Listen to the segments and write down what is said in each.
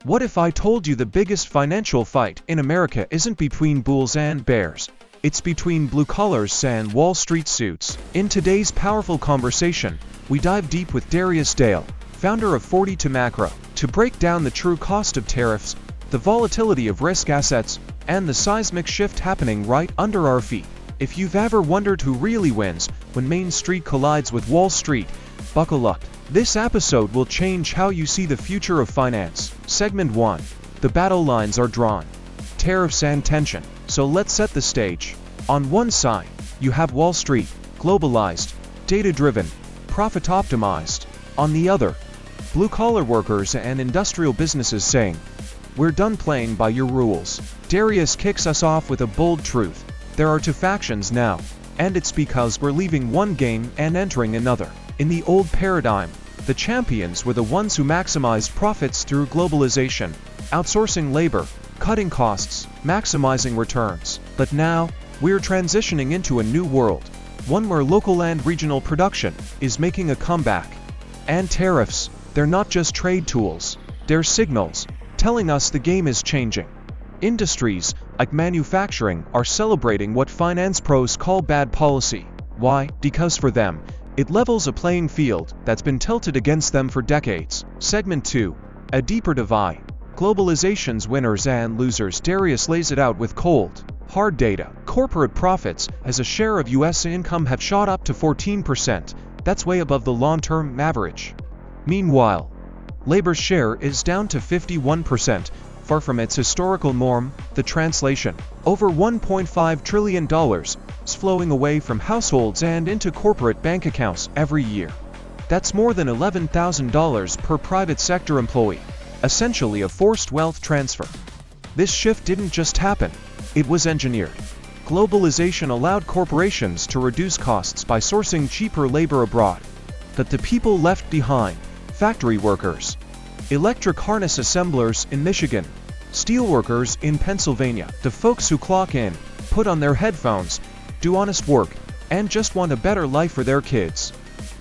What if I told you the biggest financial fight in America isn't between bulls and bears? It's between blue collars and Wall Street suits. In today's powerful conversation, we dive deep with Darius Dale, founder of 40 to Macro, to break down the true cost of tariffs, the volatility of risk assets, and the seismic shift happening right under our feet. If you've ever wondered who really wins when Main Street collides with Wall Street, buckle up. This episode will change how you see the future of finance. Segment 1. The battle lines are drawn. Tariffs and tension. So let's set the stage. On one side, you have Wall Street, globalized, data-driven, profit-optimized. On the other, blue-collar workers and industrial businesses saying, "We're done playing by your rules." Darius kicks us off with a bold truth. There are two factions now, and it's because we're leaving one game and entering another. In the old paradigm, the champions were the ones who maximized profits through globalization, outsourcing labor, cutting costs, maximizing returns. But now, we're transitioning into a new world, one where local and regional production is making a comeback. And tariffs, they're not just trade tools, they're signals, telling us the game is changing. Industries, like manufacturing, are celebrating what finance pros call bad policy. Why? Because for them, it levels a playing field that's been tilted against them for decades. Segment 2. A deeper divide. Globalization's winners and losers. Darius lays it out with cold, hard data. Corporate profits as a share of U.S. income have shot up to 14%. That's way above the long-term average. Meanwhile, labor's share is down to 51%, far from its historical norm. The translation: over $1.5 trillion is flowing away from households and into corporate bank accounts every year. That's more than $11,000 per private sector employee, essentially a forced wealth transfer. This shift didn't just happen, it was engineered. Globalization allowed corporations to reduce costs by sourcing cheaper labor abroad. But the people left behind, factory workers, electric harness assemblers in Michigan, steelworkers in Pennsylvania, the folks who clock in, put on their headphones, do honest work, and just want a better life for their kids.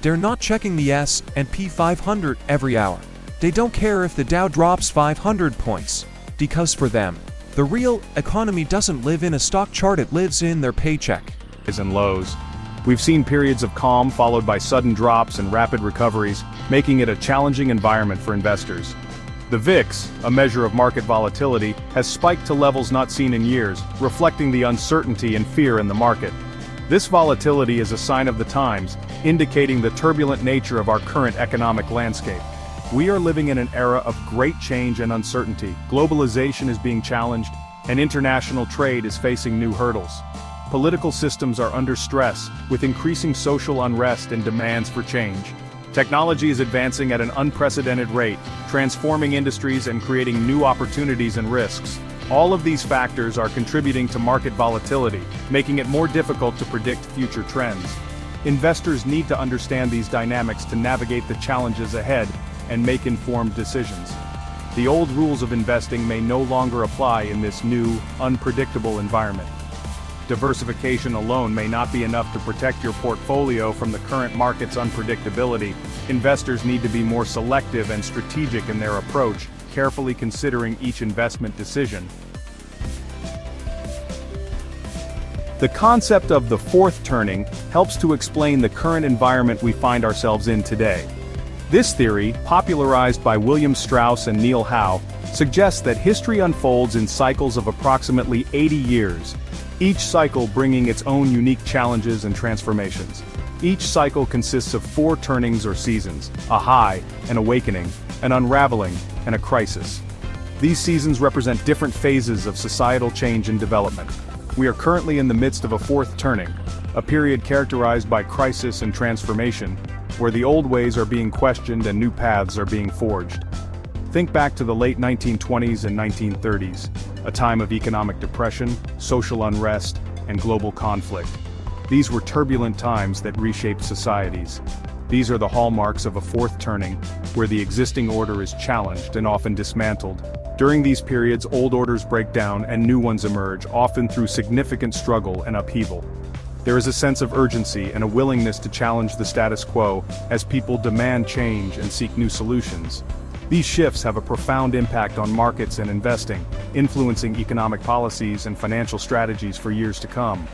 They're not checking the S&P 500 every hour. They don't care if the Dow drops 500 points, because for them, the real economy doesn't live in a stock chart, it lives in their paycheck. And lows. We've seen periods of calm followed by sudden drops and rapid recoveries, making it a challenging environment for investors. The VIX, a measure of market volatility, has spiked to levels not seen in years, reflecting the uncertainty and fear in the market. This volatility is a sign of the times, indicating the turbulent nature of our current economic landscape. We are living in an era of great change and uncertainty. Globalization is being challenged, and international trade is facing new hurdles. Political systems are under stress, with increasing social unrest and demands for change. Technology is advancing at an unprecedented rate, transforming industries and creating new opportunities and risks. All of these factors are contributing to market volatility, making it more difficult to predict future trends. Investors need to understand these dynamics to navigate the challenges ahead and make informed decisions. The old rules of investing may no longer apply in this new, unpredictable environment. Diversification alone may not be enough to protect your portfolio from the current market's unpredictability. Investors need to be more selective and strategic in their approach, carefully considering each investment decision. The concept of the fourth turning helps to explain the current environment we find ourselves in today. This theory, popularized by William Strauss and Neil Howe, suggests that history unfolds in cycles of approximately 80 years, each cycle bringing its own unique challenges and transformations. Each cycle consists of 4 turnings or seasons: a high, an awakening, an unraveling, and a crisis. These seasons represent different phases of societal change and development. We are currently in the midst of a fourth turning, a period characterized by crisis and transformation, where the old ways are being questioned and new paths are being forged. Think back to the late 1920s and 1930s, a time of economic depression, social unrest, and global conflict. These were turbulent times that reshaped societies. These are the hallmarks of a fourth turning, where the existing order is challenged and often dismantled. During these periods, old orders break down and new ones emerge, often through significant struggle and upheaval. There is a sense of urgency and a willingness to challenge the status quo as people demand change and seek new solutions. These shifts have a profound impact on markets and investing, influencing economic policies and financial strategies for years to come.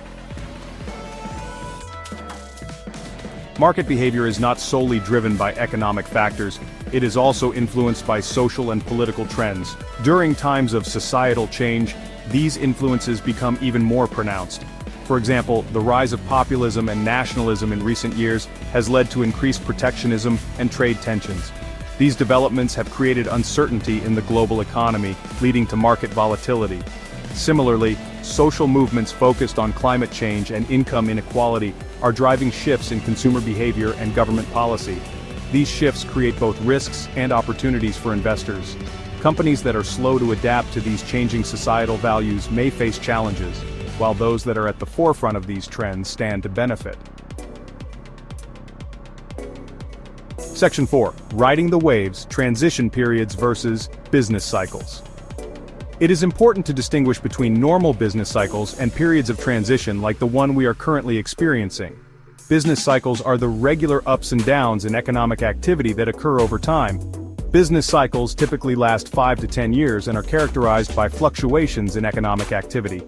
Market behavior is not solely driven by economic factors, it is also influenced by social and political trends. During times of societal change, these influences become even more pronounced. For example, the rise of populism and nationalism in recent years has led to increased protectionism and trade tensions. These developments have created uncertainty in the global economy, leading to market volatility. Similarly, social movements focused on climate change and income inequality are driving shifts in consumer behavior and government policy. These shifts create both risks and opportunities for investors. Companies that are slow to adapt to these changing societal values may face challenges, while those that are at the forefront of these trends stand to benefit. Section 4. Riding the waves, transition periods versus business cycles. It is important to distinguish between normal business cycles and periods of transition like the one we are currently experiencing. Business cycles are the regular ups and downs in economic activity that occur over time. Business cycles typically last 5 to 10 years and are characterized by fluctuations in economic activity.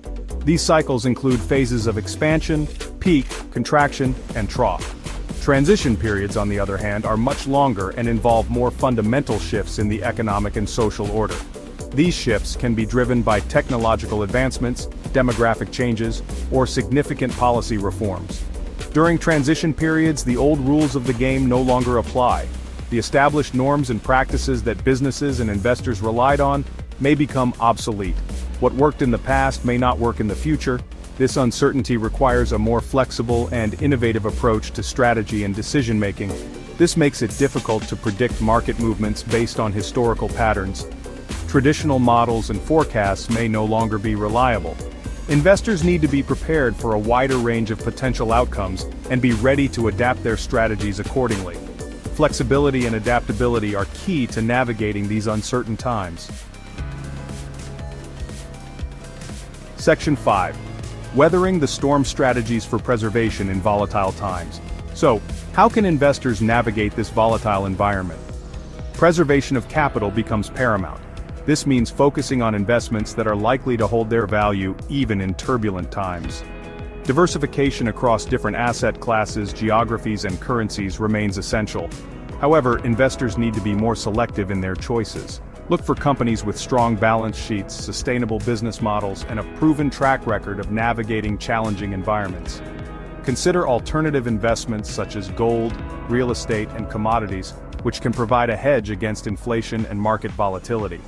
These cycles include phases of expansion, peak, contraction, and trough. Transition periods, on the other hand, are much longer and involve more fundamental shifts in the economic and social order. These shifts can be driven by technological advancements, demographic changes, or significant policy reforms. During transition periods, the old rules of the game no longer apply. The established norms and practices that businesses and investors relied on may become obsolete. What worked in the past may not work in the future. This uncertainty requires a more flexible and innovative approach to strategy and decision-making. This makes it difficult to predict market movements based on historical patterns. Traditional models and forecasts may no longer be reliable. Investors need to be prepared for a wider range of potential outcomes and be ready to adapt their strategies accordingly. Flexibility and adaptability are key to navigating these uncertain times. Section 5. Weathering the storm strategies for preservation in volatile times. So, how can investors navigate this volatile environment? Preservation of capital becomes paramount. This means focusing on investments that are likely to hold their value even in turbulent times. Diversification across different asset classes, geographies, and currencies remains essential. However, investors need to be more selective in their choices. Look for companies with strong balance sheets, sustainable business models, and a proven track record of navigating challenging environments. Consider alternative investments such as gold, real estate, and commodities, which can provide a hedge against inflation and market volatility.